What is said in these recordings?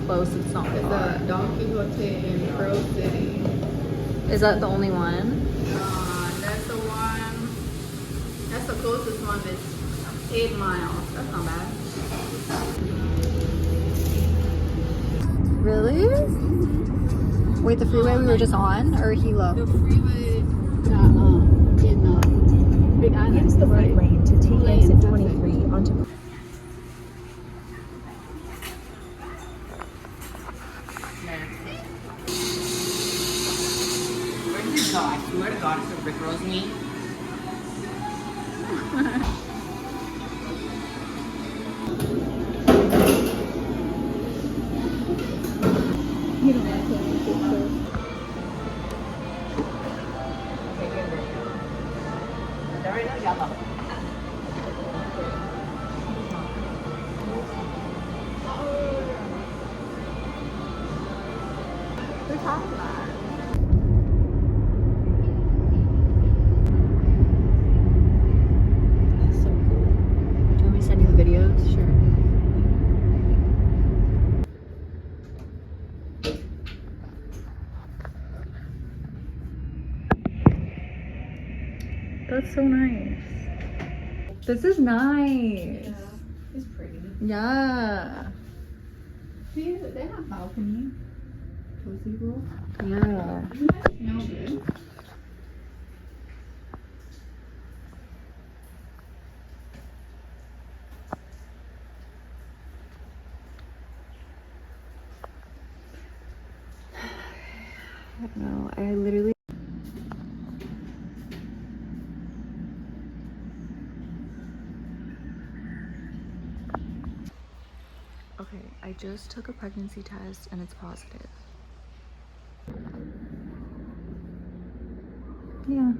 close, it's not It's far. a Don Quixote in Pearl City. Is that the only one? That's the one. That's the closest one. It's 8 miles. That's not bad. Really? Wait, the freeway we were just on, or Hilo? The freeway in Big Island. Use the right lane to take exit 23 onto. Where did it go? I swear to God, it's a Rick Rose me. You don't like it. We're talking about. That's so cool. Do you want me to send you the videos? Sure. That's so nice. This is nice. Yeah, it's pretty. Yeah. See, they have balcony. Cozy room. Yeah. Smell good. No, I literally. Okay, I just took a pregnancy test and it's positive. Yeah.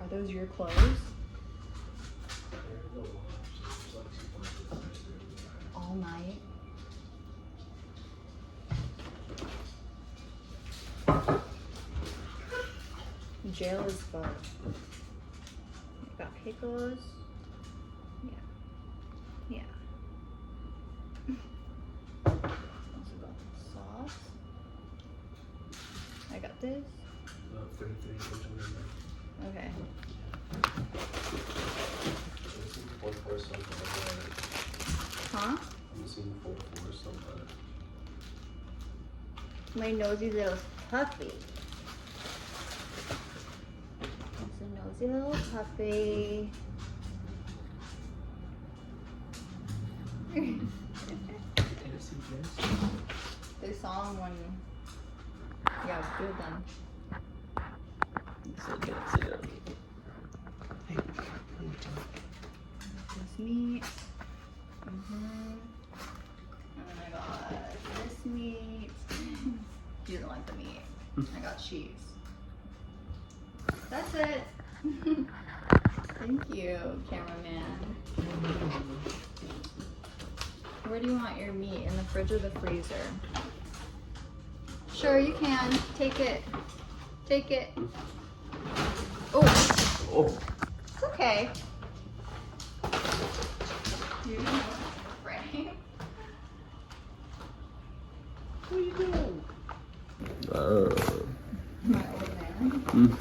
Are those your clothes? All night. Jail is fun. Got pickles. Yeah. Yeah. Also got sauce. I got this. 33 Okay. Huh? I'm seeing 4 somewhere. My nosy little puppy. It's a nosy little puppy. They saw him when, yeah, good then. This meat. And then I got this meat. He doesn't like the meat. I got cheese. That's it. Thank you, cameraman. Where do you want your meat? In the fridge or the freezer? Sure, you can. Take it. Take it. Oh. Oh. It's okay. You know, right? What are you doing? My old man.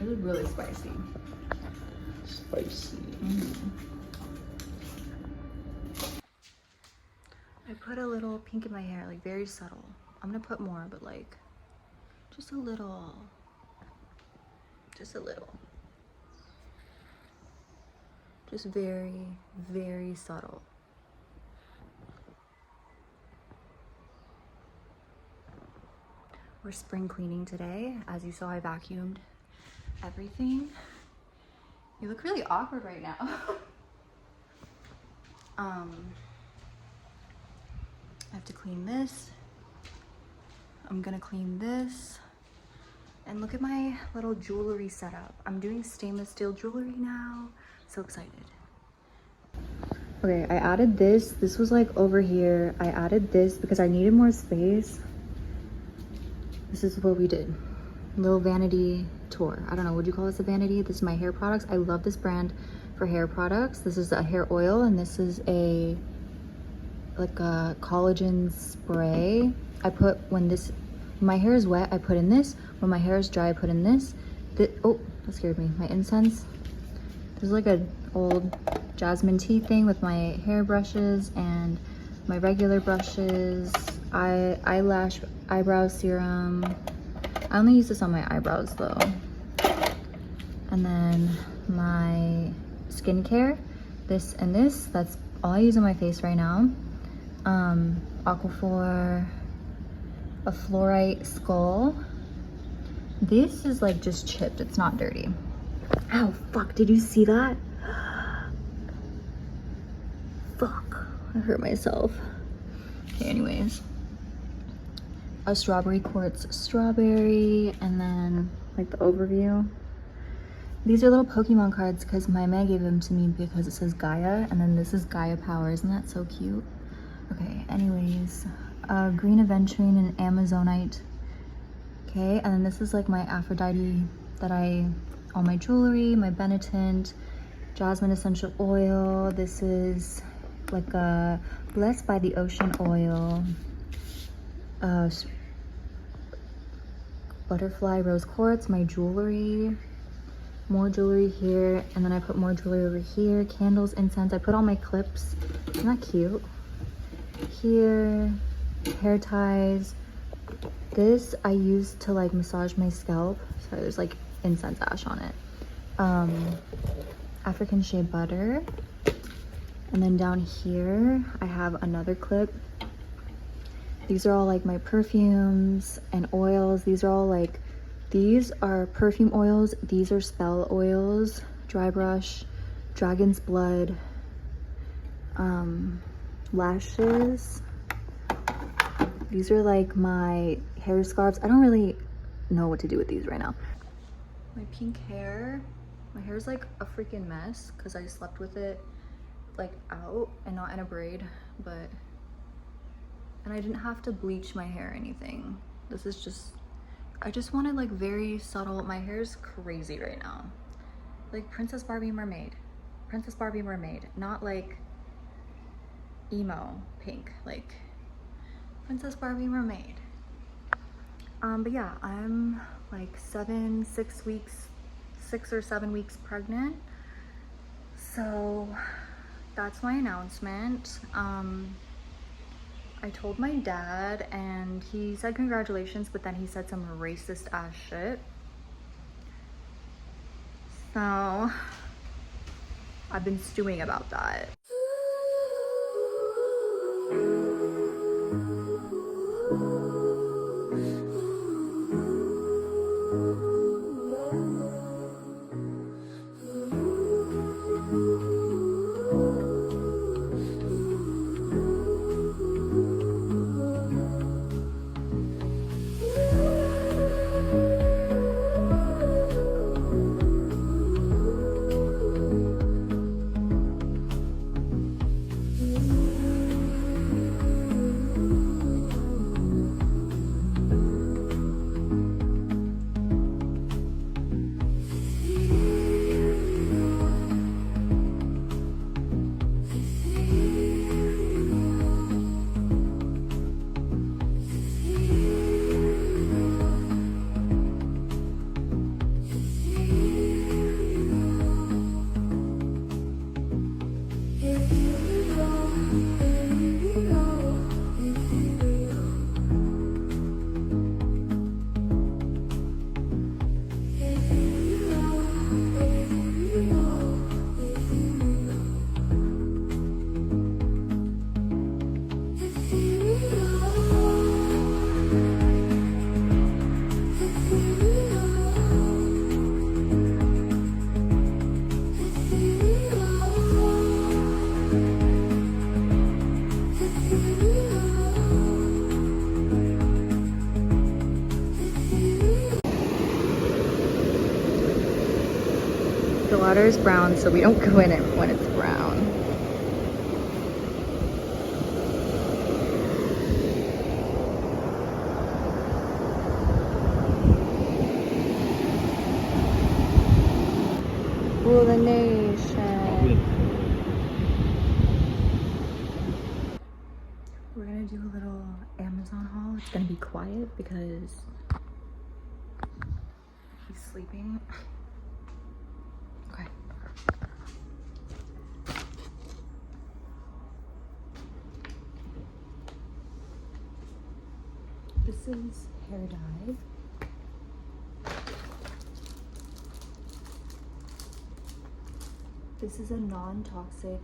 It was really spicy. Spicy. I put a little pink in my hair, like very subtle. I'm gonna put more, but like just a little. Just a little. Just very, very subtle. We're spring cleaning today. As you saw, I vacuumed everything. You look really awkward right now. I have to clean this. I'm gonna clean this. And look at my little jewelry setup. I'm doing stainless steel jewelry now. So excited. Okay, I added this. This was like over here. I added this because I needed more space. This is what we did. Little vanity tour. I don't know, would you call this a vanity? This is my hair products. I love this brand for hair products. This is a hair oil and this is a like a collagen spray. I put when my hair is wet, I put in this. When my hair is dry, I put in this. Oh, that scared me. My incense. There's like an old jasmine tea thing with my hair brushes and my regular brushes. Eyebrow serum. I only use this on my eyebrows though. And then my skincare, this and this. That's all I use on my face right now. Aquaphor, a fluorite skull. This is like just chipped, it's not dirty. Ow, fuck, did you see that? Fuck, I hurt myself. Okay, anyways. A strawberry quartz strawberry, and then like the overview. These are little Pokemon cards because my Meg gave them to me because it says Gaia, and then this is Gaia Power. Isn't that so cute? Okay, anyways, green aventurine and amazonite. Okay, and then this is like my Aphrodite that all my jewelry, my Benetint, jasmine essential oil. This is like a Blessed by the Ocean oil. Butterfly rose quartz, my jewelry. More jewelry here, and then I put more jewelry over here. Candles, incense. I put all my clips. Isn't that cute? Here, hair ties. This I use to like massage my scalp. Sorry, there's like incense ash on it. African shea butter. And then down here, I have another clip. These are all like my perfumes and oils. These are perfume oils. These are spell oils. Dry brush, dragon's blood, lashes. These are like my hair scarves. I don't really know what to do with these right now. My pink hair. My hair's like a freaking mess because I slept with it like out and not in a braid, and I didn't have to bleach my hair or anything. This is just, I just wanted like very subtle. My hair's crazy right now. Like Princess Barbie Mermaid. Princess Barbie Mermaid. Not like emo pink. Like Princess Barbie Mermaid. But yeah, I'm like 6 or 7 weeks pregnant. So that's my announcement. I told my dad and he said congratulations, but then he said some racist ass shit. So I've been stewing about that. butter is brown, so we don't go in it when it's brown. Rule the nation. We're gonna do a little Amazon haul. It's gonna be quiet because he's sleeping. Okay. This is hair dye. This is a non-toxic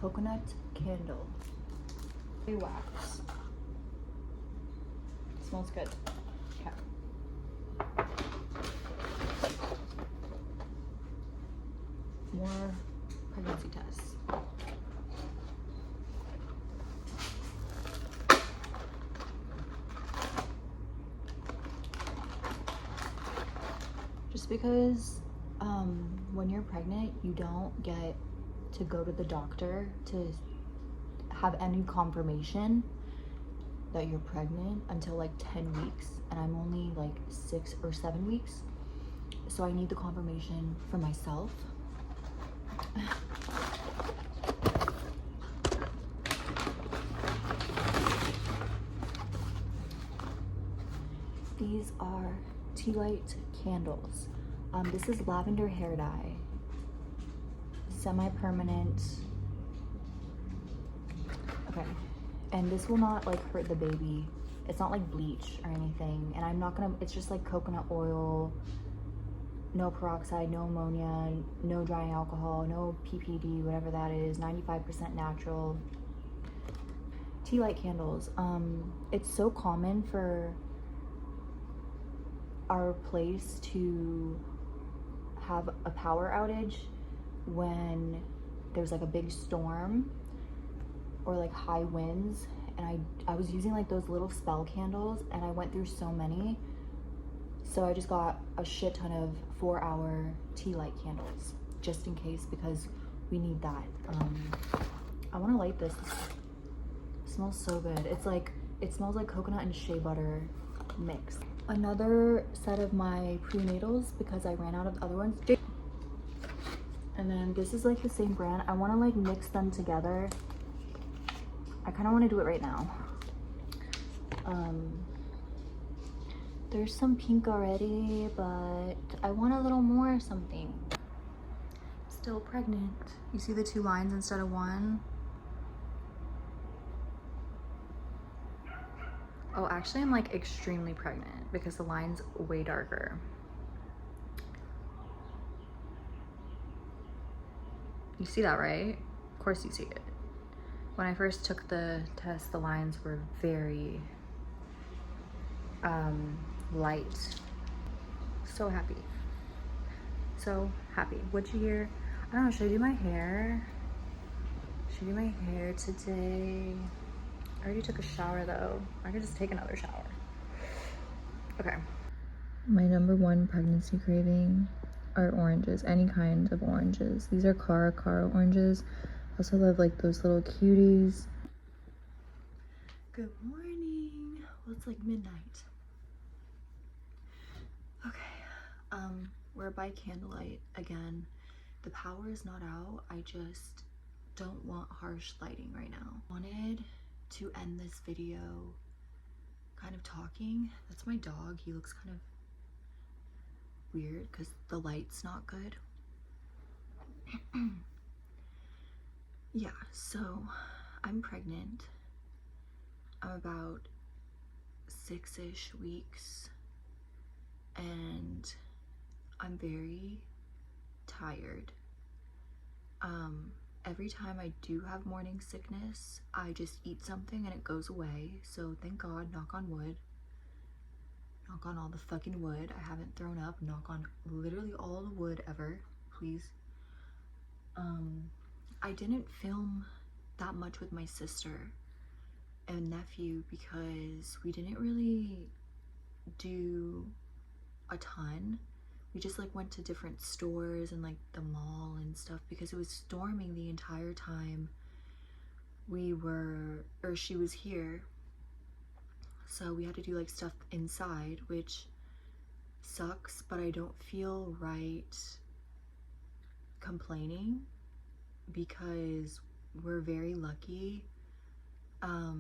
coconut candle. Wax. Smells good. Okay. More pregnancy tests. Just because when you're pregnant, you don't get to go to the doctor to have any confirmation that you're pregnant until like 10 weeks, and I'm only like 6 or 7 weeks, so I need the confirmation for myself. These are tea light candles. This is lavender hair dye, semi-permanent. Okay, and this will not like hurt the baby. It's not like bleach or anything, and I'm not gonna, it's just like coconut oil, no peroxide, no ammonia, no dry alcohol, no PPD, whatever that is, 95% natural. Tea light candles. It's so common for our place to have a power outage when there's like a big storm or like high winds, and I was using like those little spell candles, and I went through so many, so I just got a shit ton of 4-hour tea light candles just in case, because we need that. I want to light this. It smells so good. It's like, it smells like coconut and shea butter mixed. Another set of my prenatals because I ran out of other ones. And then this is like the same brand. I want to like mix them together. I kind of want to do it right now. There's some pink already, but I want a little more something. Still pregnant. You see the 2 lines instead of 1? Oh, actually I'm like extremely pregnant because the line's way darker. You see that, right? Of course you see it. When I first took the test, the lines were very light. So happy. So happy. What'd you hear? I don't know, should I do my hair? Should I do my hair today? I already took a shower though. I could just take another shower. Okay. My number 1 pregnancy craving are oranges, any kind of oranges. These are Cara oranges. I also love like those little cuties. Good morning. Well, it's like midnight. Okay. We're by candlelight again. The power is not out. I just don't want harsh lighting right now. Wanted to end this video kind of talking. That's my dog. He looks kind of weird because the light's not good. Yeah, so I'm pregnant. I'm about 6-ish weeks, and I'm very tired. Every time I do have morning sickness, I just eat something and it goes away. So thank God, knock on wood. Knock on all the fucking wood. I haven't thrown up. Knock on literally all the wood ever, please. I didn't film that much with my sister and nephew because we didn't really do a ton. we just like went to different stores and like the mall and stuff because it was storming the entire time she was here. So we had to do like stuff inside, which sucks, but I don't feel right complaining because we're very lucky. I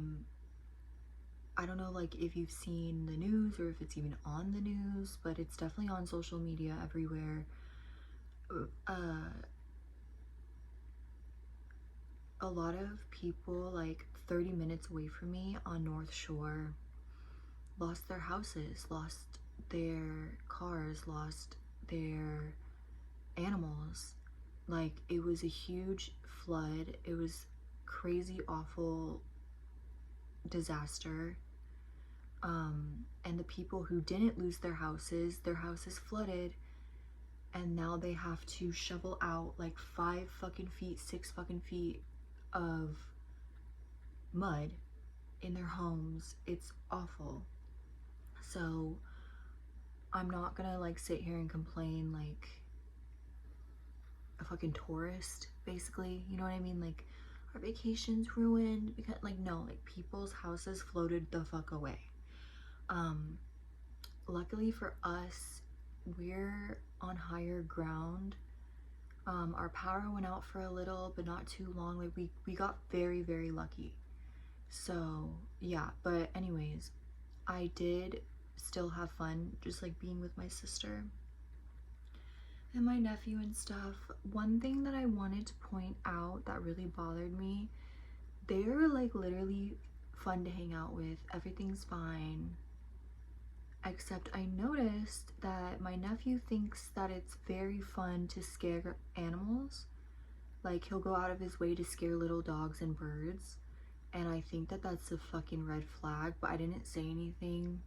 don't know like if you've seen the news or if it's even on the news, but it's definitely on social media everywhere. A lot of people like 30 minutes away from me on North Shore lost their houses, lost their cars, lost their animals. Like, it was a huge flood. It was crazy, awful disaster. And the people who didn't lose their houses flooded, and now they have to shovel out like 5 fucking feet, 6 fucking feet of mud in their homes. It's awful. So I'm not gonna like sit here and complain like a fucking tourist, basically, you know what I mean? Like, our vacation's ruined because like, no, like people's houses floated the fuck away. Luckily for us, we're on higher ground. Our power went out for a little, but not too long. Like we got very, very lucky. So yeah, but anyways, I did still have fun just like being with my sister and my nephew and stuff. One thing that I wanted to point out that really bothered me, they're like literally fun to hang out with. Everything's fine. Except I noticed that my nephew thinks that it's very fun to scare animals. Like, he'll go out of his way to scare little dogs and birds. And I think that that's a fucking red flag, but I didn't say anything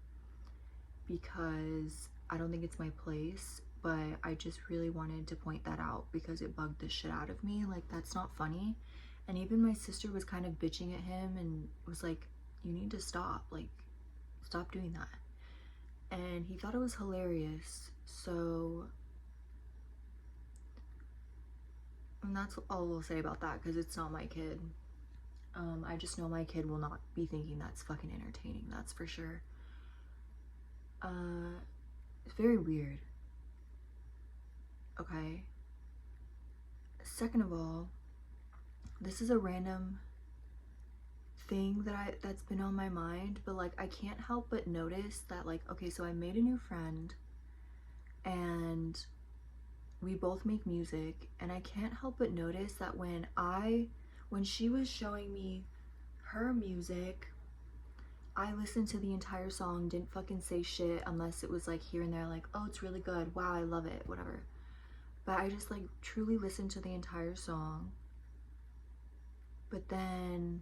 because I don't think it's my place. But I just really wanted to point that out because it bugged the shit out of me. Like, that's not funny. And even my sister was kind of bitching at him and was like, you need to stop. Like, stop doing that. And he thought it was hilarious. So, and that's all we'll say about that because it's not my kid. I just know my kid will not be thinking that's fucking entertaining, that's for sure. It's very weird. Okay. Second of all, this is a random thing that's been on my mind, but like I can't help but notice that, like, okay, so I made a new friend and we both make music, and I can't help but notice that when she was showing me her music, I listened to the entire song, didn't fucking say shit unless it was like here and there, like, oh, it's really good, wow, I love it, whatever. But I just like truly listened to the entire song. But then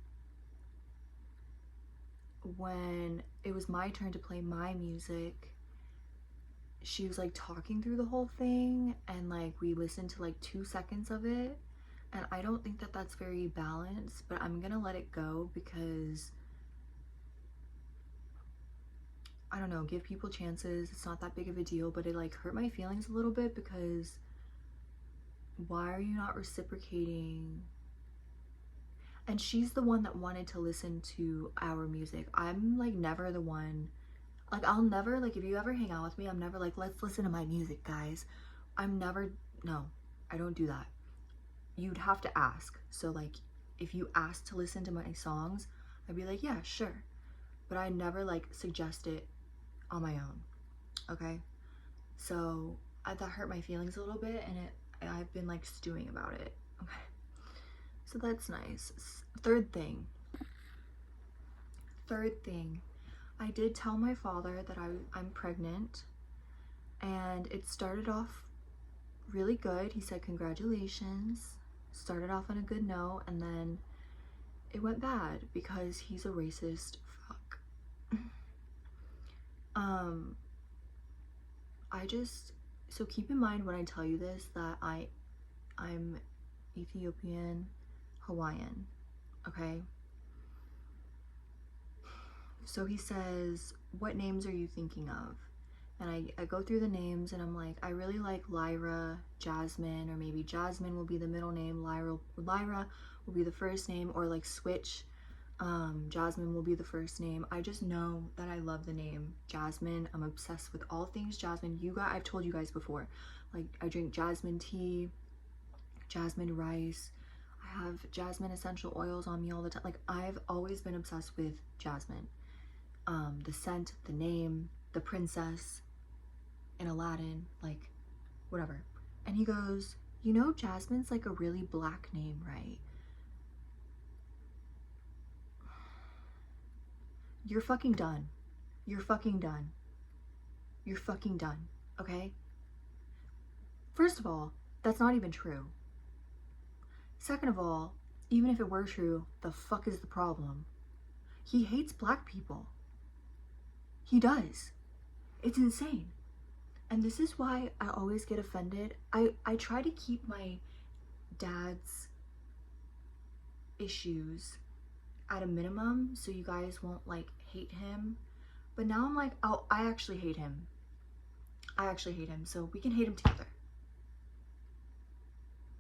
when it was my turn to play my music, she was like talking through the whole thing, and like we listened to like 2 seconds of it, and I don't think that that's very balanced, but I'm gonna let it go because I don't know, give people chances. It's not that big of a deal, but it like hurt my feelings a little bit because why are you not reciprocating? And she's the one that wanted to listen to our music. I'm like never the one, like I'll never, like if you ever hang out with me, I'm never like, let's listen to my music, guys. I'm never, no, I don't do that. You'd have to ask. So like if you asked to listen to my songs, I'd be like, yeah, sure. But I never like suggest it on my own, okay? So that hurt my feelings a little bit, and I've been like stewing about it, okay? So that's nice. Third thing, I did tell my father that I'm pregnant, and it started off really good. He said congratulations, started off on a good note, and then it went bad because he's a racist fuck. So keep in mind when I tell you this that I'm Ethiopian Hawaiian, okay? So he says, what names are you thinking of? and I go through the names, and I'm like, I really like Lyra, Jasmine, or maybe Jasmine will be the middle name, Lyra will be the first name, or like switch. Jasmine will be the first name. I just know that I love the name Jasmine. I'm obsessed with all things Jasmine. I've told you guys before, like I drink jasmine tea, jasmine rice. I have jasmine essential oils on me all the time. Like I've always been obsessed with jasmine. The scent, the name, the princess in Aladdin, like whatever. And he goes, you know, Jasmine's like a really black name, right? You're fucking done. You're fucking done. You're fucking done, okay? First of all, that's not even true. Second of all, even if it were true, the fuck is the problem? He hates black people. He does. It's insane. And this is why I always get offended. I try to keep my dad's issues at a minimum so you guys won't like hate him. But now I'm like, oh, I actually hate him. I actually hate him, so we can hate him together.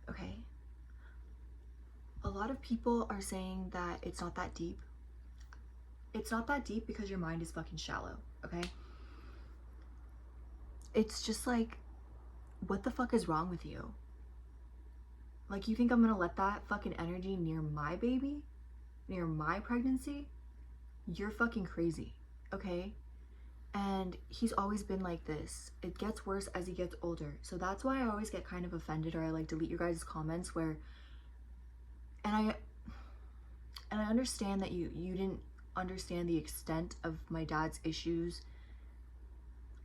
Okay? A lot of people are saying that it's not that deep. It's not that deep because your mind is fucking shallow, okay? It's just like, what the fuck is wrong with you? Like, you think I'm gonna let that fucking energy near my baby? Near my pregnancy? You're fucking crazy, okay? And he's always been like this. It gets worse as he gets older. So that's why I always get kind of offended, or I like delete your guys' comments where, and I understand that you didn't understand the extent of my dad's issues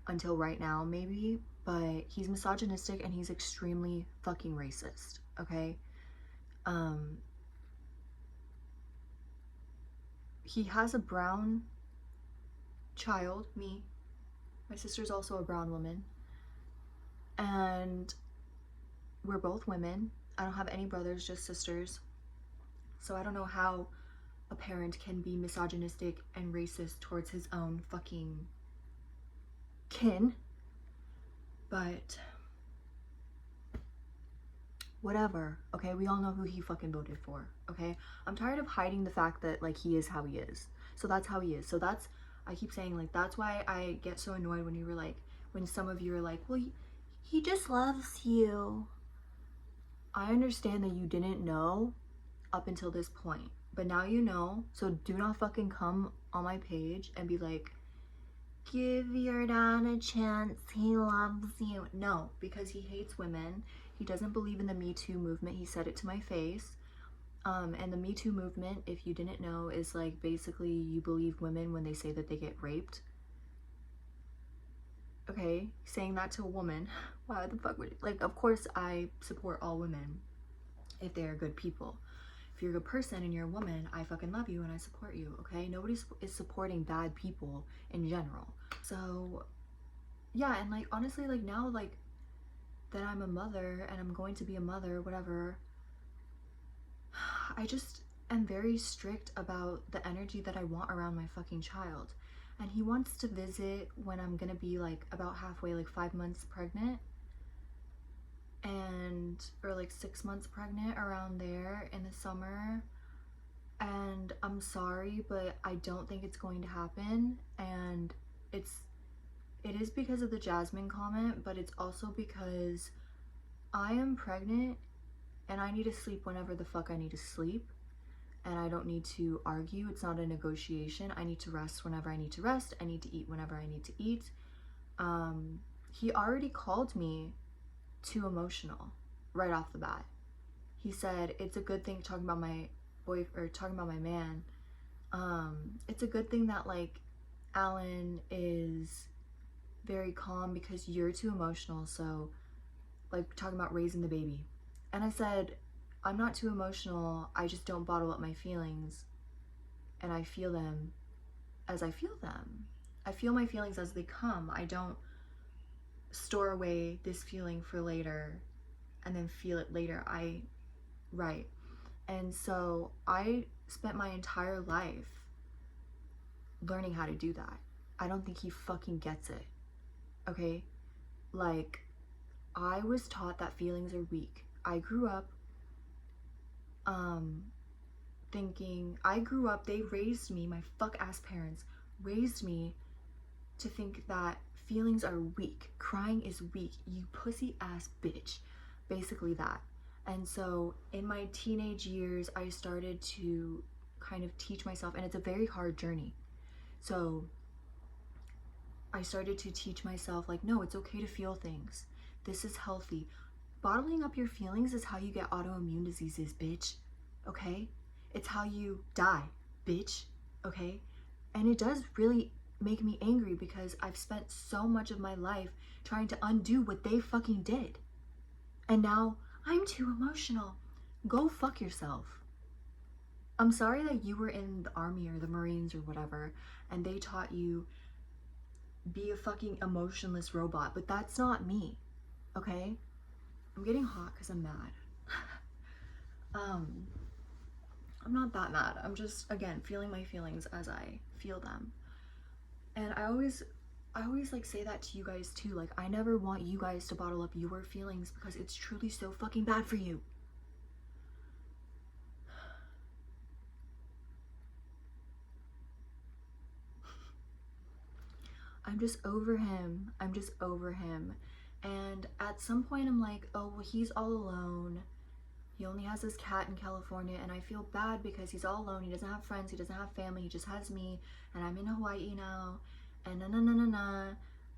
until right now, maybe, but he's misogynistic and he's extremely fucking racist, okay? He has a brown child, me. My sister's also a brown woman. And we're both women. I don't have any brothers, just sisters. So I don't know how a parent can be misogynistic and racist towards his own fucking kin. But whatever, okay? We all know who he fucking voted for, okay? I'm tired of hiding the fact that, like, he is how he is. So that's how he is. So that's, I keep saying, like, that's why I get so annoyed when you were like, when some of you are like, well, he just loves you. I understand that you didn't know up until this point, but now you know, so do not fucking come on my page and be like, give your dad a chance, he loves you. No, because he hates women. He doesn't believe in the Me Too movement. He said it to my face. And the Me Too movement, if you didn't know, is like basically you believe women when they say that they get raped. Okay, saying that to a woman, why the fuck would, like, of course I support all women if they are good people. If you're a good person and you're a woman, I fucking love you and I support you, okay? Nobody is supporting bad people in general. So, yeah, and like, honestly, like now, like, that I'm a mother and I'm going to be a mother, whatever, I just am very strict about the energy that I want around my fucking child. And he wants to visit when I'm gonna be like about halfway, like 5 months pregnant, and or like 6 months pregnant, around there in the summer. And I'm sorry, but I don't think it's going to happen. And it is because of the Jasmine comment, but it's also because I am pregnant and I need to sleep whenever the fuck I need to sleep. And I don't need to argue. It's not a negotiation. I need to rest whenever I need to rest. I need to eat whenever I need to eat. He already called me too emotional right off the bat. He said, it's a good thing, talking about my talking about my man. It's a good thing that like Alan is very calm because you're too emotional. So like talking about raising the baby. And I said, I'm not too emotional. I just don't bottle up my feelings, and I feel them as I feel them. I feel my feelings as they come. I don't store away this feeling for later and then feel it later. Right. And so I spent my entire life learning how to do that. I don't think he fucking gets it. okay? Like, I was taught that feelings are weak. I grew up they raised me, my fuck ass parents raised me to think that feelings are weak. Crying is weak. You pussy ass bitch. Basically that. And so in my teenage years, I started to kind of teach myself, and it's a very hard journey. So I started to teach myself, like, no, it's okay to feel things. This is healthy. Bottling up your feelings is how you get autoimmune diseases, bitch. Okay? It's how you die, bitch. Okay? And it does really make me angry because I've spent so much of my life trying to undo what they fucking did. And now I'm too emotional. Go fuck yourself. I'm sorry that you were in the army or the Marines or whatever, and they taught you be a fucking emotionless robot, but that's not me, okay? I'm getting hot because I'm mad. I'm not that mad. I'm just, again, feeling my feelings as I feel them. And I always like say that to you guys too. Like, I never want you guys to bottle up your feelings because it's truly so fucking bad for you. I'm just over him. I'm just over him. And at some point I'm like, oh, well, he's all alone. He only has his cat in California, and I feel bad because he's all alone. He doesn't have friends, he doesn't have family, he just has me, and I'm in Hawaii now, and na.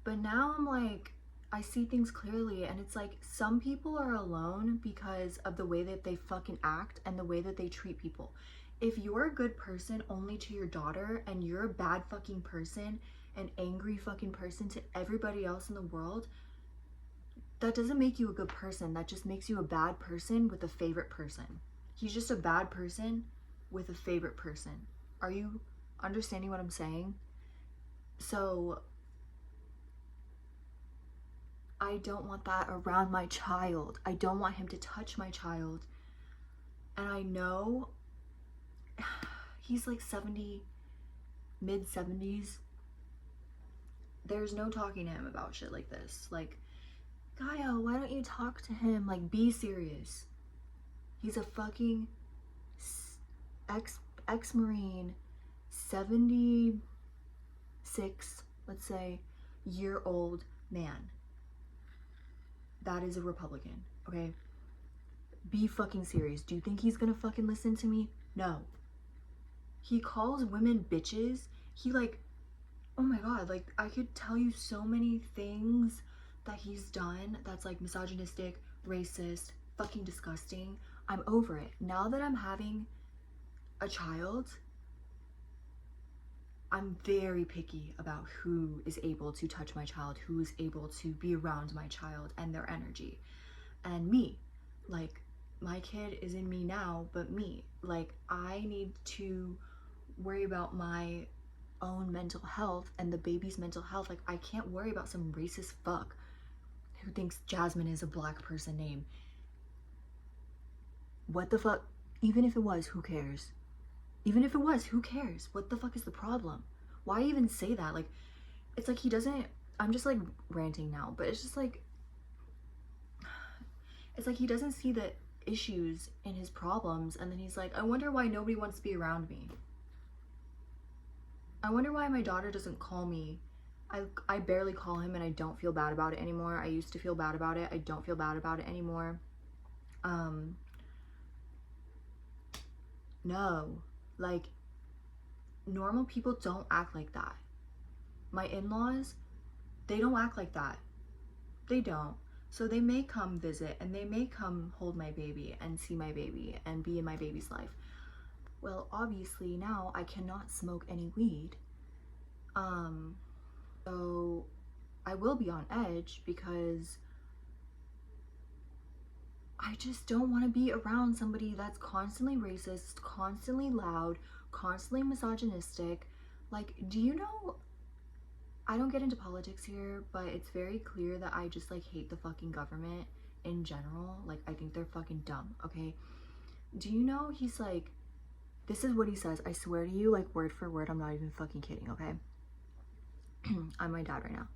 But now I'm like, I see things clearly, and it's like, some people are alone because of the way that they fucking act and the way that they treat people. If you're a good person only to your daughter, and you're a bad fucking person, an angry fucking person to everybody else in the world, that doesn't make you a good person. That just makes you a bad person with a favorite person. He's just a bad person with a favorite person. Are you understanding what I'm saying? So I don't want that around my child. I don't want him to touch my child. And I know he's like 70, mid 70s. There's no talking to him about shit like this. Like, Gaia, why don't you talk to him? Like, be serious. He's a fucking ex-Marine, 76, let's say, year-old man. That is a Republican, okay? Be fucking serious. Do you think he's gonna fucking listen to me? No. He calls women bitches. He, like, oh my god, like, I could tell you so many things that he's done that's like misogynistic, racist, fucking disgusting. I'm over it. Now that I'm having a child, I'm very picky about who is able to touch my child, who is able to be around my child and their energy. And me, like, my kid is in me now, but me, like, I need to worry about my own mental health and the baby's mental health. Like, I can't worry about some racist fuck who thinks Jasmine is a black person name. What the fuck? Even if it was, who cares? Even if it was, who cares? What the fuck is the problem? Why even say that? Like, it's like he doesn't, I'm just like ranting now, but it's just like, it's like he doesn't see the issues in his problems, and then he's like, I wonder why nobody wants to be around me. I wonder why my daughter doesn't call me. I barely call him, and I don't feel bad about it anymore. I used to feel bad about it. I don't feel bad about it anymore. No. Like, normal people don't act like that. My in-laws, they don't act like that. They don't. So they may come visit, and they may come hold my baby and see my baby and be in my baby's life. Well, obviously now I cannot smoke any weed. So I will be on edge because I just don't want to be around somebody that's constantly racist, constantly loud, constantly misogynistic. Like, do you know, I don't get into politics here, but it's very clear that I just like hate the fucking government in general. Like, I think they're fucking dumb, okay? Do you know he's like, this is what he says, I swear to you, like, word for word, I'm not even fucking kidding, okay? I'm my dad right now.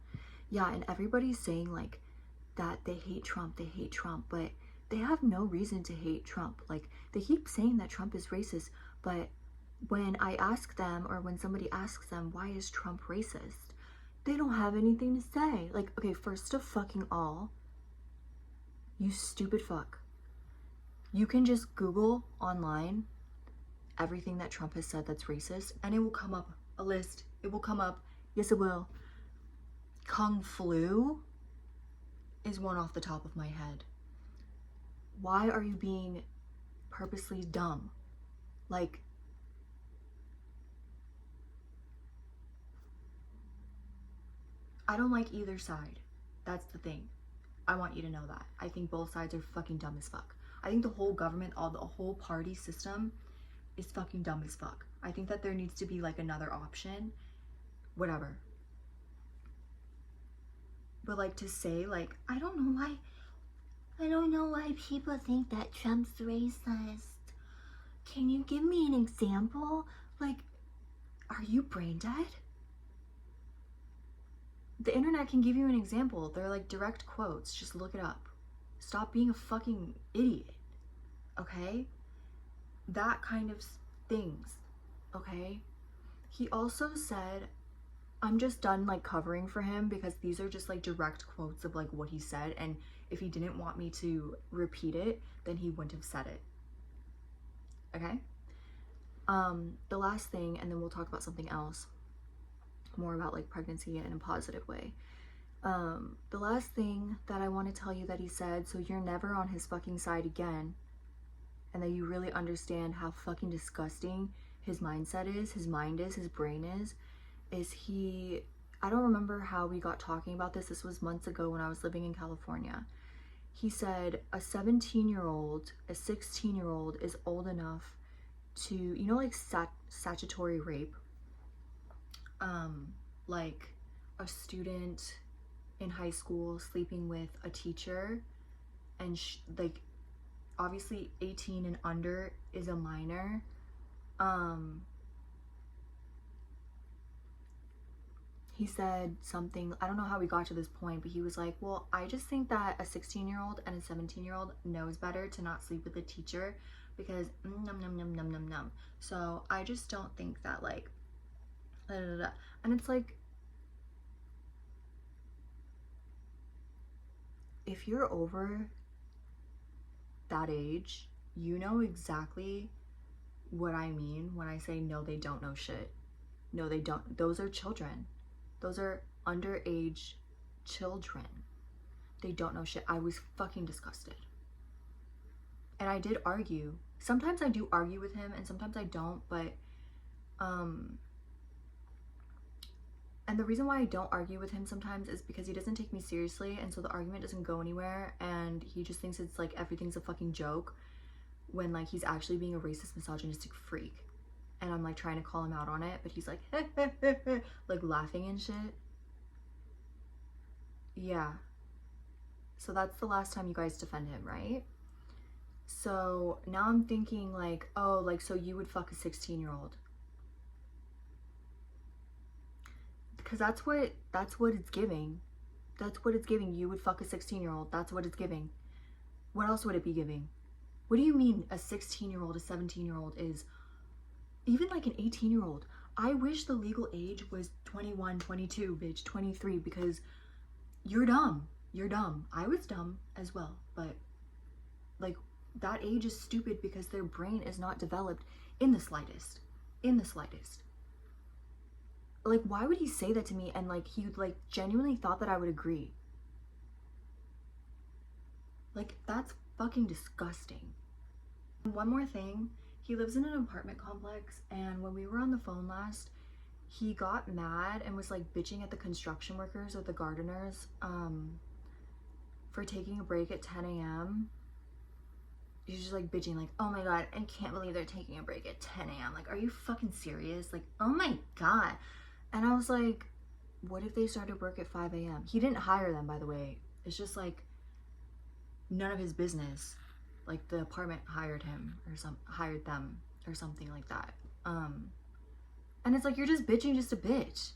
Yeah, and everybody's saying like that they hate Trump, but they have no reason to hate Trump. Like, they keep saying that Trump is racist, but when I ask them, or when somebody asks them, why is Trump racist? They don't have anything to say. Like, okay, first of fucking all, you stupid fuck. You can just Google online everything that Trump has said that's racist, and it will come up a list. It will come up. Yes, it will. Kung flu is one off the top of my head. Why are you being purposely dumb? Like, I don't like either side. That's the thing. I want you to know that. I think both sides are fucking dumb as fuck. I think the whole government, the whole party system is fucking dumb as fuck. I think that there needs to be like another option. Whatever. But like, to say like, I don't know why people think that Trump's racist. Can you give me an example? Like, are you brain dead? The internet can give you an example. They're like direct quotes. Just look it up. Stop being a fucking idiot. Okay? That kind of things. Okay? He also said, I'm just done like covering for him because these are just like direct quotes of like what he said, and if he didn't want me to repeat it, then he wouldn't have said it. Okay? The last thing, and then we'll talk about something else, more about like pregnancy in a positive way. The last thing that I want to tell you that he said, so you're never on his fucking side again, and that you really understand how fucking disgusting his mindset is, his mind is, his brain is he, I don't remember how we got talking about this. This was months ago when I was living in California. He said a 17-year-old, a 16-year-old is old enough to, you know, like statutory rape, like a student in high school sleeping with a teacher, and like obviously 18 and under is a minor. He said something, I don't know how we got to this point, but he was like, well, I just think that a 16-year-old and a 17-year-old knows better to not sleep with a teacher because num num num num num num. So I just don't think that like, da, da, da. And it's like, if you're over that age, you know exactly what I mean when I say no, they don't know shit. No, they don't. Those are children. Those are underage children. They don't know shit. I was fucking disgusted. And I did argue. Sometimes I do argue with him and sometimes I don't, but and the reason why I don't argue with him sometimes is because he doesn't take me seriously, and so the argument doesn't go anywhere, and he just thinks it's like everything's a fucking joke when like he's actually being a racist, misogynistic freak. And I'm like trying to call him out on it, but he's like like laughing and shit. Yeah. So that's the last time you guys defend him, right? So now I'm thinking like, oh, like, so you would fuck a 16-year-old. Because that's what it's giving. That's what it's giving. You would fuck a 16-year-old. That's what it's giving. What else would it be giving? What do you mean a 16-year-old, a 17-year-old is even like an 18-year-old? I wish the legal age was 21, 22, bitch, 23, because you're dumb. You're dumb. I was dumb as well, but like that age is stupid because their brain is not developed in the slightest. In the slightest. Like, why would he say that to me? And like, he like genuinely thought that I would agree. Like, that's fucking disgusting. One more thing, he lives in an apartment complex, and when we were on the phone last, he got mad and was like bitching at the construction workers or the gardeners for taking a break at 10 a.m. He's just like bitching like, oh my god, I can't believe they're taking a break at 10 a.m. Like, are you fucking serious? Like, oh my god. And I was like, what if they started work at 5 a.m.? He didn't hire them, by the way. It's just like none of his business. Like, the apartment hired him or hired them or something like that. And it's like, you're just bitching just a bitch.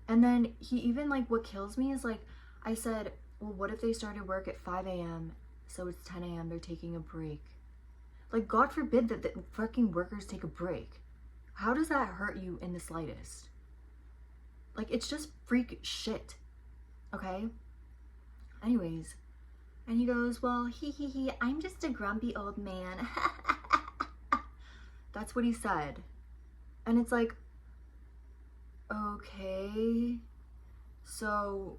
And then he even, like, what kills me is, like, I said, well, what if they started work at 5 a.m., so it's 10 a.m., they're taking a break? Like, God forbid that the fucking workers take a break. How does that hurt you in the slightest? Like, it's just freak shit, okay? Anyways, and he goes, well, he, I'm just a grumpy old man. That's what he said. And it's like, okay, so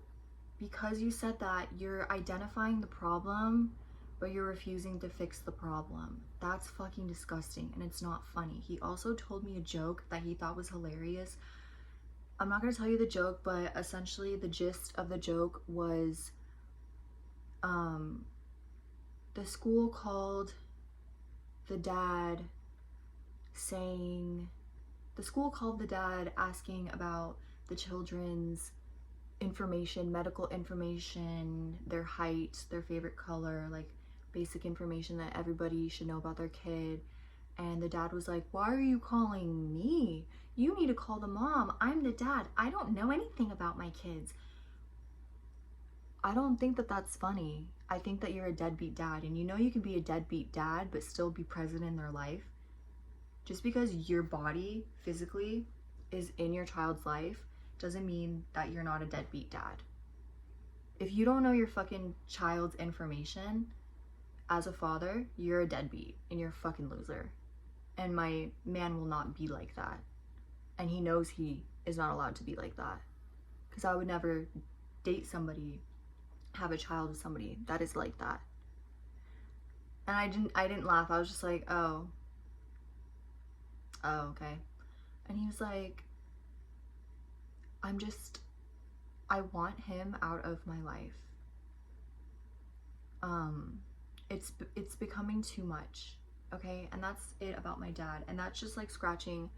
because you said that, you're identifying the problem, but you're refusing to fix the problem. That's fucking disgusting, and it's not funny. He also told me a joke that he thought was hilarious. I'm not gonna tell you the joke, but essentially the gist of the joke was, the school called the dad asking about the children's information, medical information, their height, their favorite color, like basic information that everybody should know about their kid. And the dad was like, why are you calling me? You need to call the mom. I'm the dad. I don't know anything about my kids. I don't think that that's funny. I think that you're a deadbeat dad, and you know you can be a deadbeat dad but still be present in their life. Just because your body physically is in your child's life doesn't mean that you're not a deadbeat dad. If you don't know your fucking child's information as a father, you're a deadbeat and you're a fucking loser. And my man will not be like that. And he knows he is not allowed to be like that. Because I would never date somebody, have a child with somebody that is like that. And I didn't laugh. I was just like, oh, okay. And he was like, I want him out of my life. It's becoming too much, okay? And that's it about my dad. And that's just like scratching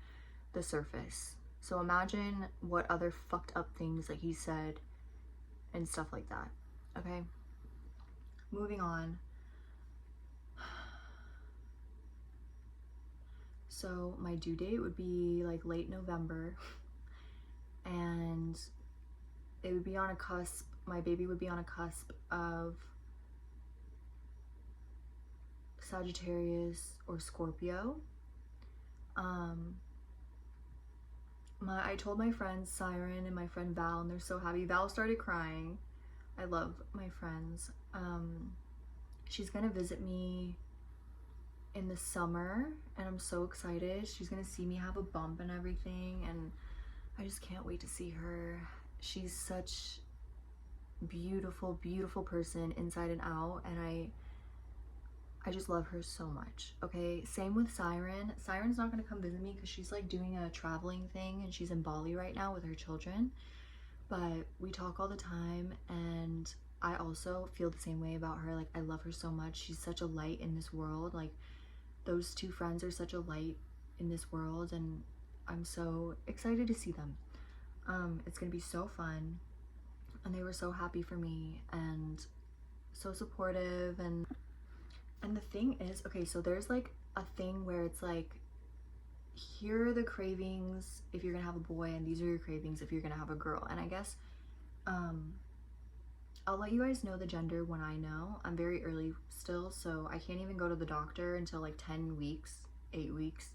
the surface. So imagine what other fucked up things like he said and stuff like that, okay? Moving on. So my due date would be like late November, and it would be on a cusp, my baby would be on a cusp of Sagittarius or Scorpio. I told my friends Siren and my friend Val, and they're so happy. Val started crying. I love my friends. She's gonna visit me in the summer, and I'm so excited. She's gonna see me have a bump and everything, and I just can't wait to see her. She's such beautiful, beautiful person inside and out, and I just love her so much, okay? Same with Siren. Siren's not gonna come visit me because she's like doing a traveling thing, and she's in Bali right now with her children, but we talk all the time, and I also feel the same way about her. Like, I love her so much. She's such a light in this world. Like, those two friends are such a light in this world, and I'm so excited to see them. It's gonna be so fun, and they were so happy for me and so supportive. And the thing is, okay, so there's like a thing where it's like, here are the cravings if you're gonna have a boy, and these are your cravings if you're gonna have a girl. And I guess I'll let you guys know the gender when I know. I'm very early still, so I can't even go to the doctor until like 10 weeks, 8 weeks.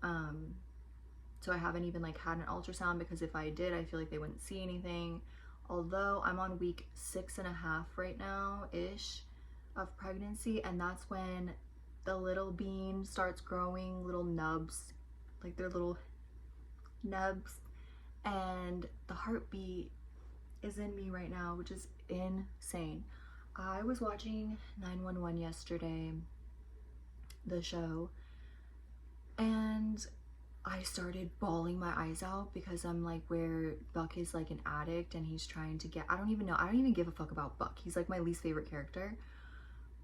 So I haven't even like had an ultrasound, because if I did, I feel like they wouldn't see anything. Although I'm on week 6.5 right now ish of pregnancy, and that's when the little bean starts growing little nubs, like they're little nubs, and the heartbeat is in me right now, which is insane. I was watching 911 yesterday, the show, and I started bawling my eyes out because I'm like, where Buck is like an addict and he's trying to get, I don't even give a fuck about Buck. He's like my least favorite character.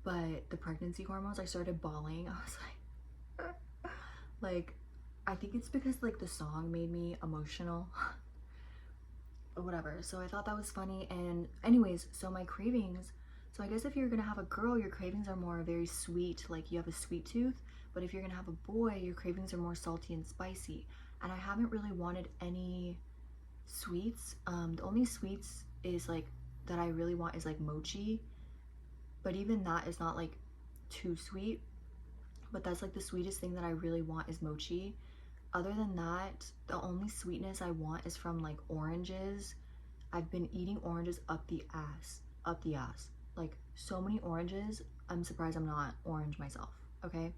But the pregnancy hormones, I started bawling. I was like, I think it's because like the song made me emotional or whatever. So I thought that was funny. And anyways, so my cravings, so I guess if you're gonna have a girl, your cravings are more very sweet, like you have a sweet tooth. But if you're gonna have a boy, your cravings are more salty and spicy. And I haven't really wanted any sweets. The only sweets is like that I really want is like mochi, but even that is not like too sweet. But that's like the sweetest thing that I really want is mochi. Other than that, the only sweetness I want is from like oranges. I've been eating oranges up the ass, like so many oranges. I'm surprised I'm not orange myself. Okay,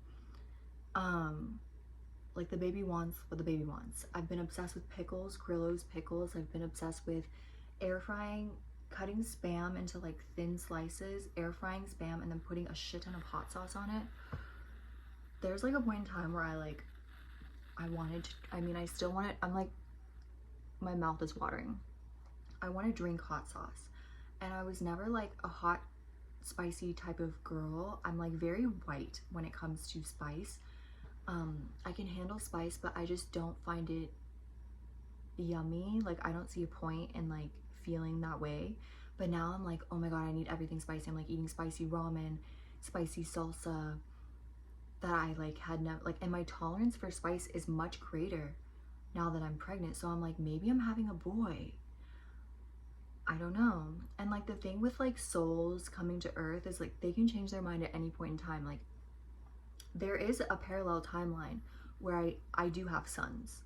like the baby wants what the baby wants. I've been obsessed with pickles, Grillo's pickles. I've been obsessed with air frying, cutting Spam into like thin slices, air frying Spam, and then putting a shit ton of hot sauce on it. There's like a point in time where I wanted to, I mean, I still want it. I'm like, my mouth is watering. I want to drink hot sauce. And I was never like a hot, spicy type of girl. I'm like very white when it comes to spice. I can handle spice, but I just don't find it yummy. Like I don't see a point in like feeling that way. But now I'm like, oh my god, I need everything spicy. I'm like eating spicy ramen, spicy salsa that I like had never like, and my tolerance for spice is much greater now that I'm pregnant. So I'm like, maybe I'm having a boy. I don't know. And like the thing with like souls coming to earth is like they can change their mind at any point in time. Like there is a parallel timeline where I do have sons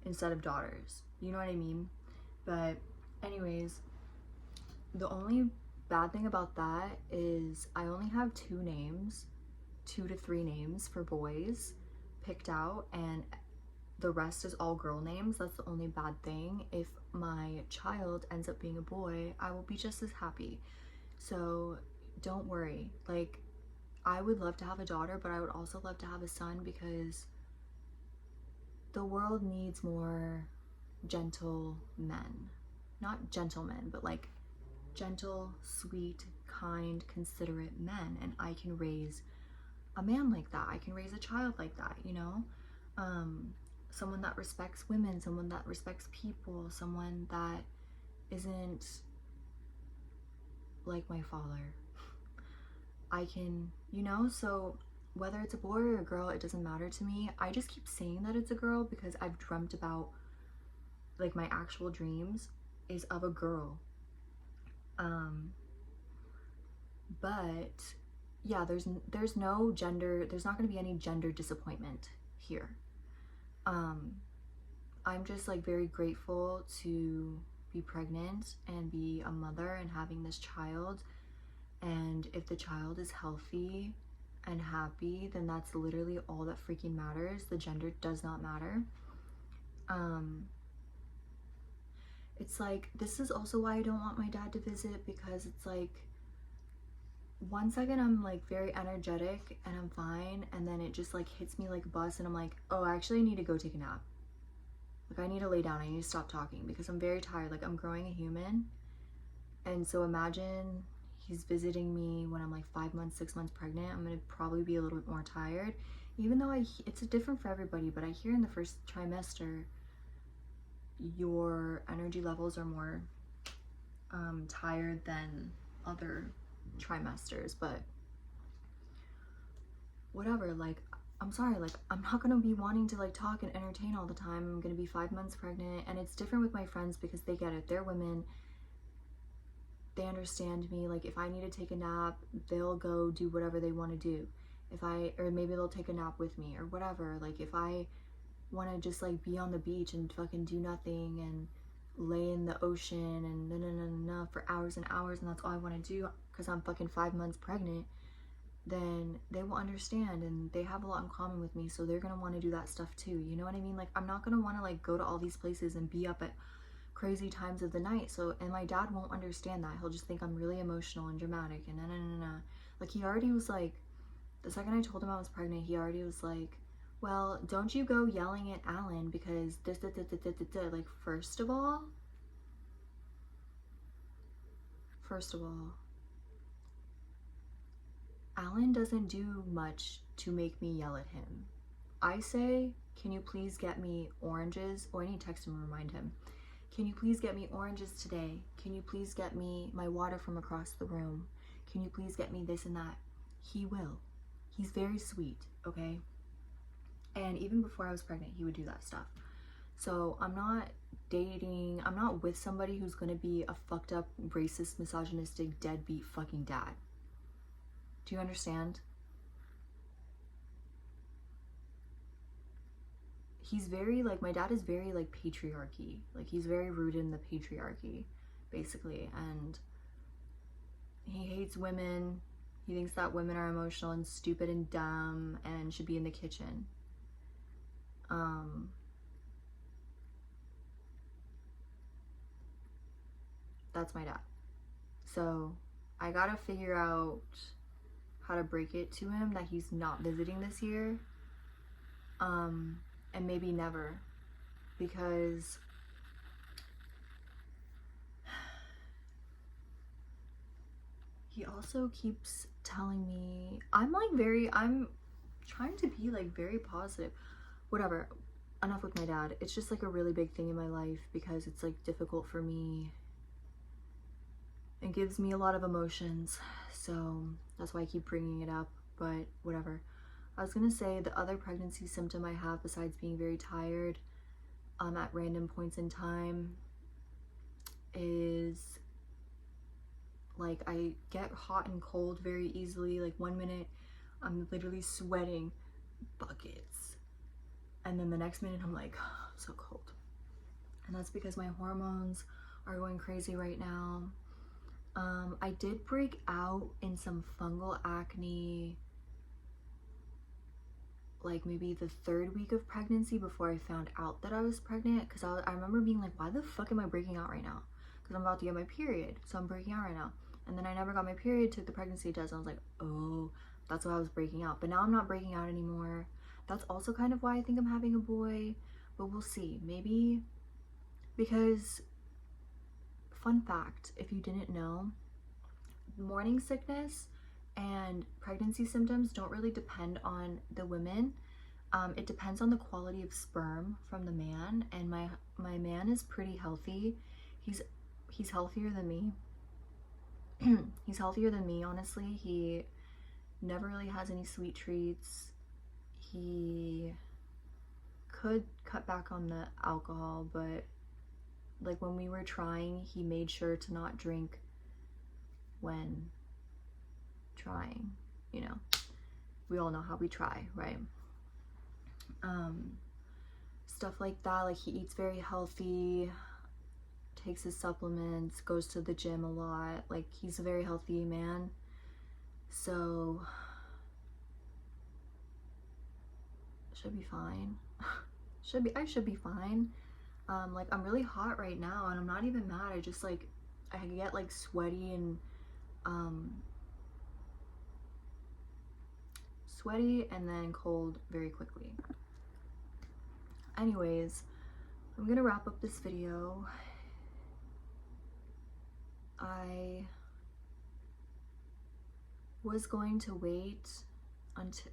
instead of daughters. You know what I mean? But anyways, the only bad thing about that is I only have 2 to 3 names for boys picked out, and the rest is all girl names. That's the only bad thing. If my child ends up being a boy, I will be just as happy. So don't worry. Like I would love to have a daughter, but I would also love to have a son because the world needs more gentle men. Not gentlemen, but like gentle, sweet, kind, considerate men. And I can raise a man like that. I can raise a child like that, you know? Someone that respects women, someone that respects people, someone that isn't like my father. I can, you know, so whether it's a boy or a girl, it doesn't matter to me. I just keep saying that it's a girl because I've dreamt about, like my actual dreams is of a girl. But yeah, there's no gender, there's not going to be any gender disappointment here. I'm just like very grateful to be pregnant and be a mother and having this child. And if the child is healthy and happy, then that's literally all that freaking matters. The gender does not matter. It's like, this is also why I don't want my dad to visit, because it's like, one second I'm like very energetic and I'm fine, and then it just like hits me like a bus and I'm like, oh, actually I need to go take a nap. Like I need to lay down, I need to stop talking because I'm very tired. Like I'm growing a human. And so imagine he's visiting me when I'm like 5 months, 6 months pregnant. I'm gonna probably be a little bit more tired, even though it's different for everybody, but I hear in the first trimester your energy levels are more tired than other trimesters. But whatever, like I'm sorry, like I'm not gonna be wanting to like talk and entertain all the time. I'm gonna be 5 months pregnant, and it's different with my friends because they get it. They're women, they understand me. Like if I need to take a nap, they'll go do whatever they want to do. Or maybe they'll take a nap with me or whatever. Like if I want to just like be on the beach and fucking do nothing and lay in the ocean and for hours and hours, and that's all I want to do because I'm fucking 5 months pregnant, then they will understand, and they have a lot in common with me, so they're gonna want to do that stuff too. You know what I mean? Like I'm not gonna want to like go to all these places and be up at crazy times of the night. So, and my dad won't understand that. He'll just think I'm really emotional and dramatic and like he already was like, the second I told him I was pregnant, he already was like, well, don't you go yelling at Alan because this. Like first of all, Alan doesn't do much to make me yell at him. I say, can you please get me oranges? Oh, I need to text him and remind him. Can you please get me oranges today? Can you please get me my water from across the room? Can you please get me this and that? He will. He's very sweet, okay? And even before I was pregnant, he would do that stuff. So I'm not dating. I'm not with somebody who's gonna be a fucked up, racist, misogynistic, deadbeat fucking dad. Do you understand? He's very, like, my dad is very, like, patriarchy. Like, he's very rooted in the patriarchy, basically. And he hates women. He thinks that women are emotional and stupid and dumb and should be in the kitchen. That's my dad. So I gotta figure out how to break it to him that he's not visiting this year. And maybe never, because he also keeps telling me, I'm trying to be like very positive. Whatever, enough with my dad. It's just like a really big thing in my life because it's like difficult for me. It gives me a lot of emotions, so that's why I keep bringing it up, but whatever. I was gonna say the other pregnancy symptom I have besides being very tired at random points in time is like I get hot and cold very easily. Like 1 minute I'm literally sweating buckets and then the next minute I'm like, oh, I'm so cold. And that's because my hormones are going crazy right now. I did break out in some fungal acne like maybe the 3rd week of pregnancy before I found out that I was pregnant, because I remember being like, why the fuck am I breaking out right now? Because I'm about to get my period, so I'm breaking out right now. And then I never got my period, took the pregnancy test, and I was like, oh, that's why I was breaking out. But now I'm not breaking out anymore. That's also kind of why I think I'm having a boy, but we'll see. Maybe because, fun fact, if you didn't know, morning sickness and pregnancy symptoms don't really depend on the women. It depends on the quality of sperm from the man, and my man is pretty healthy. He's healthier than me. He's healthier than me, honestly. He never really has any sweet treats. He could cut back on the alcohol, but like when we were trying, he made sure to not drink when trying, you know. We all know how we try, right? Stuff like that. Like he eats very healthy, takes his supplements, goes to the gym a lot. Like he's a very healthy man, so should be fine. I should be fine. Like I'm really hot right now and I'm not even mad. I just like I get like sweaty and then cold very quickly. Anyways, I'm gonna wrap up this video. I was going to wait until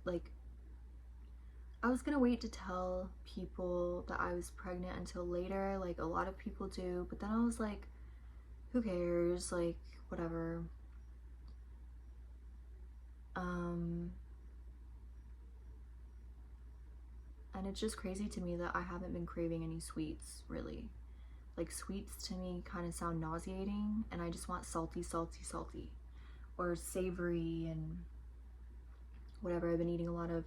I was gonna wait to tell people that I was pregnant until later, like a lot of people do, but then I was like, who cares, like whatever. And it's just crazy to me that I haven't been craving any sweets, really. Like sweets to me kind of sound nauseating and I just want salty, salty, salty. Or savory and whatever. I've been eating a lot of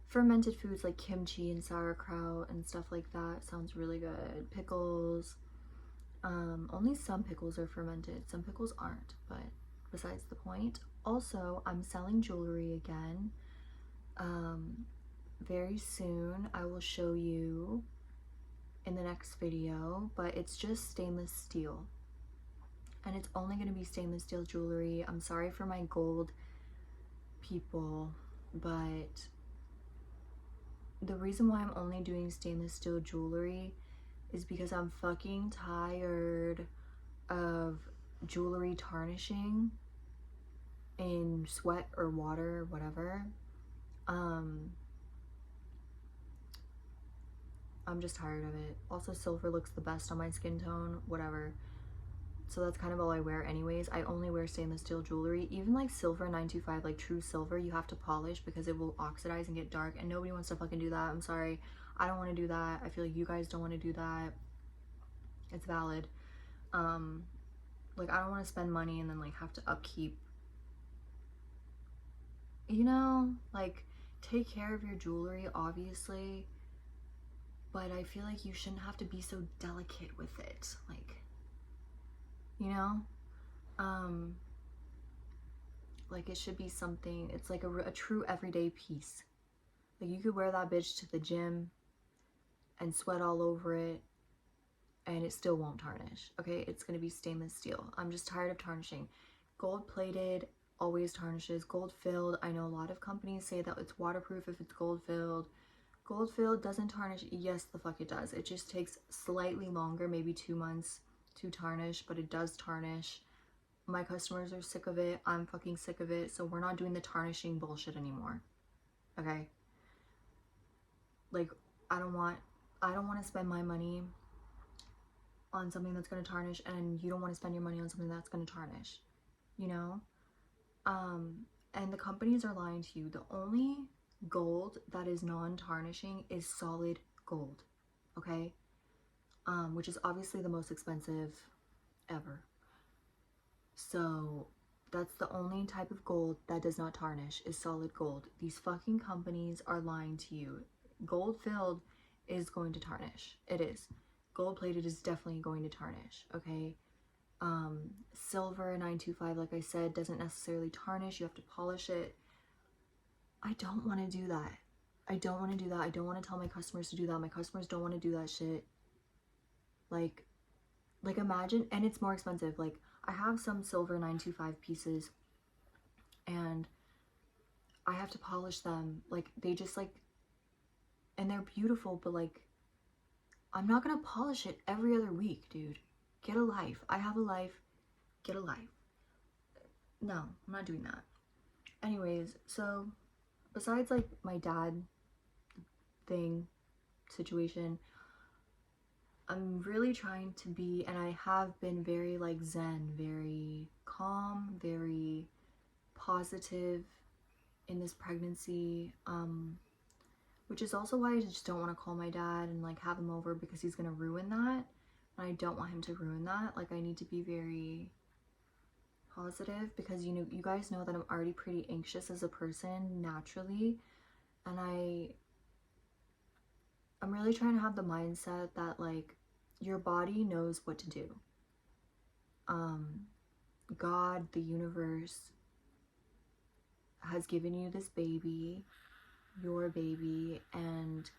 fermented foods like kimchi and sauerkraut and stuff like that. Sounds really good. Pickles. Only some pickles are fermented. Some pickles aren't, but besides the point. Also, I'm selling jewelry again. Very soon I will show you in the next video, but it's just stainless steel and it's only going to be stainless steel jewelry. I'm sorry for my gold people, but the reason why I'm only doing stainless steel jewelry is because I'm fucking tired of jewelry tarnishing in sweat or water or whatever. I'm just tired of it. Also, silver looks the best on my skin tone, whatever. So that's kind of all I wear anyways. I only wear stainless steel jewelry. Even like silver 925, like true silver, you have to polish because it will oxidize and get dark, and nobody wants to fucking do that. I'm sorry. I don't want to do that. I feel like you guys don't want to do that. It's valid. Like, I don't want to spend money and then like have to upkeep, you know, like, take care of your jewelry, obviously, but I feel like you shouldn't have to be so delicate with it, like, you know, like, it should be something, it's like a true everyday piece. Like, you could wear that bitch to the gym and sweat all over it and it still won't tarnish, okay? It's gonna be stainless steel. I'm just tired of tarnishing. Gold plated always tarnishes. Gold filled, I know a lot of companies say that it's waterproof if it's gold filled. Gold filled doesn't tarnish. Yes, the fuck it does. It just takes slightly longer, maybe 2 months to tarnish, but it does tarnish. My customers are sick of it. I'm fucking sick of it. So we're not doing the tarnishing bullshit anymore, okay? Like, I don't want to spend my money on something that's going to tarnish, and you don't want to spend your money on something that's going to tarnish, you know? And the companies are lying to you. The only gold that is non-tarnishing is solid gold, okay? Which is obviously the most expensive ever. So that's the only type of gold that does not tarnish, is solid gold. These fucking companies are lying to you. Gold filled is going to tarnish. It is. Gold plated is definitely going to tarnish, okay? Silver 925, like I said, doesn't necessarily tarnish. You have to polish it. I don't want to do that. I don't want to do that. I don't want to tell my customers to do that. My customers don't want to do that shit. Like imagine, and it's more expensive. Like, I have some silver 925 pieces and I have to polish them. Like, they just like, and they're beautiful, but like, I'm not gonna polish it every other week, dude. Get a life. I have a life. Get a life. No, I'm not doing that. Anyways, so besides like my dad thing situation, I'm really trying to be, and I have been very like zen, very calm, very positive in this pregnancy, which is also why I just don't want to call my dad and like have him over, because he's gonna ruin that, and I don't want him to ruin that. Like, I need to be very positive, because you know, you guys know that I'm already pretty anxious as a person naturally, and I'm really trying to have the mindset that like, your body knows what to do. God, the universe, has given you this baby, your baby, and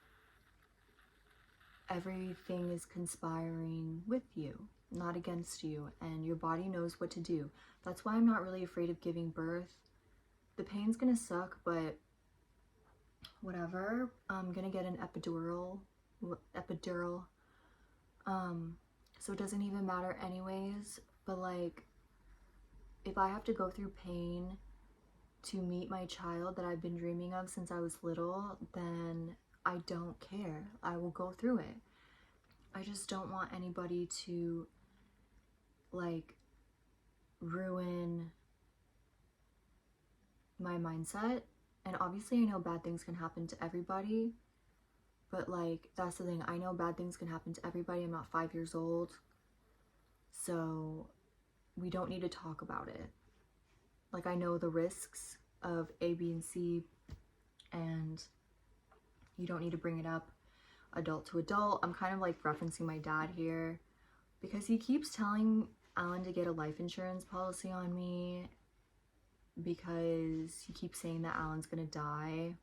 everything is conspiring with you, not against you, and your body knows what to do. That's why I'm not really afraid of giving birth. The pain's gonna suck, but whatever. I'm gonna get an epidural, so it doesn't even matter anyways. But like, if I have to go through pain to meet my child that I've been dreaming of since I was little, then I don't care. I will go through it. I just don't want anybody to like ruin my mindset. And obviously I know bad things can happen to everybody, but like, that's the thing. I know bad things can happen to everybody. I'm not 5 years old, so we don't need to talk about it. Like, I know the risks of A, B, and C, and you don't need to bring it up adult to adult. I'm kind of like referencing my dad here, because he keeps telling Alan to get a life insurance policy on me, because he keeps saying that Alan's gonna die.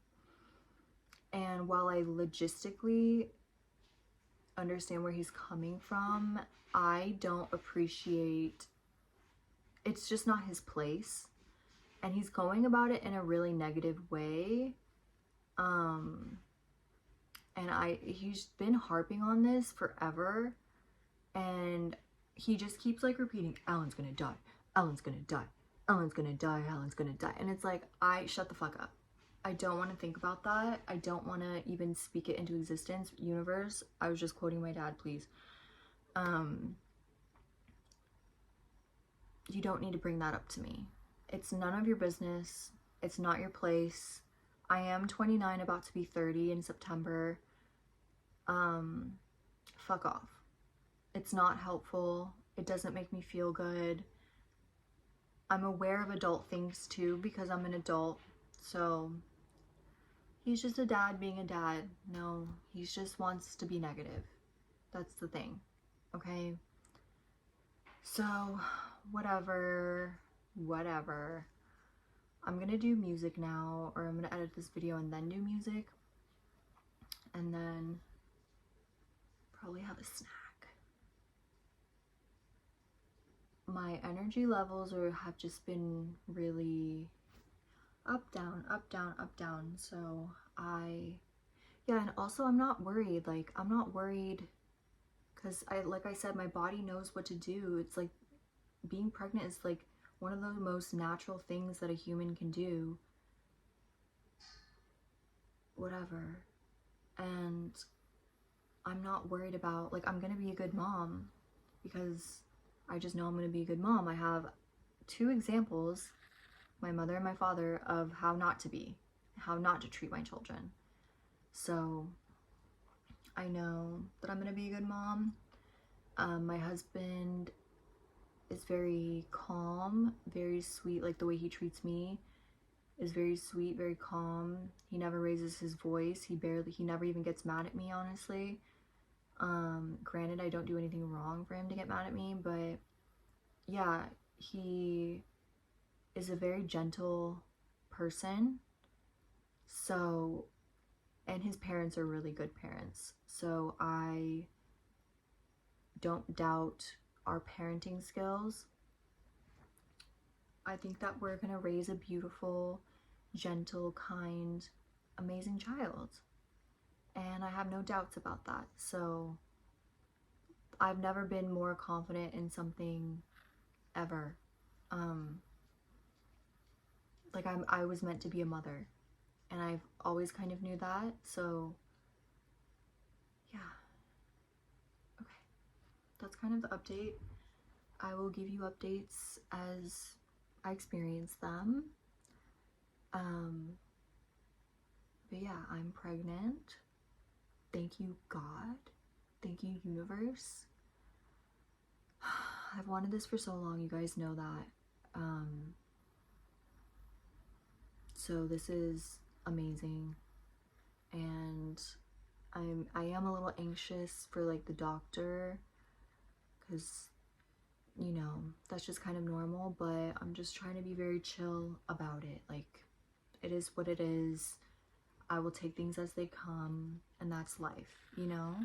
And while I logistically understand where he's coming from, I don't appreciate, it's just not his place, and he's going about it in a really negative way. And he's been harping on this forever, and he just keeps like repeating, Alan's gonna die, Alan's gonna die, Alan's gonna die, Alan's gonna die. And it's like, shut the fuck up. I don't want to think about that. I don't want to even speak it into existence. Universe, I was just quoting my dad, please. You don't need to bring that up to me. It's none of your business. It's not your place. I am 29, about to be 30 in September. Fuck off. It's not helpful. It doesn't make me feel good. I'm aware of adult things too because I'm an adult. So he's just a dad being a dad. No, he just wants to be negative. That's the thing. Okay? So, whatever. I'm gonna do music now, or I'm gonna edit this video and then do music. And then probably have a snack. My energy levels have just been really up, down, up, down, up, down. So yeah, and also I'm not worried. Like, I'm not worried because like I said, my body knows what to do. It's like being pregnant is like one of the most natural things that a human can do. Whatever. And I'm not worried about, like, I'm gonna be a good mom because I just know I'm gonna be a good mom. I have 2 examples, my mother and my father, of how not to be, how not to treat my children. So I know that I'm gonna be a good mom. My husband is very calm, very sweet, like the way he treats me is very sweet, very calm. He never raises his voice. He never even gets mad at me, honestly. Granted, I don't do anything wrong for him to get mad at me, but yeah, he is a very gentle person. So, and his parents are really good parents. So I don't doubt our parenting skills. I think that we're gonna raise a beautiful, gentle, kind, amazing child. And I have no doubts about that. So I've never been more confident in something ever. Like I was meant to be a mother, and I've always kind of knew that. So yeah. Okay. That's kind of the update. I will give you updates as I experience them. But yeah, I'm pregnant. Thank you, God. Thank you, universe. I've wanted this for so long, you guys know that. So this is amazing. And I am a little anxious for like the doctor, because you know, that's just kind of normal, but I'm just trying to be very chill about it. Like, it is what it is. I will take things as they come, and that's life, you know?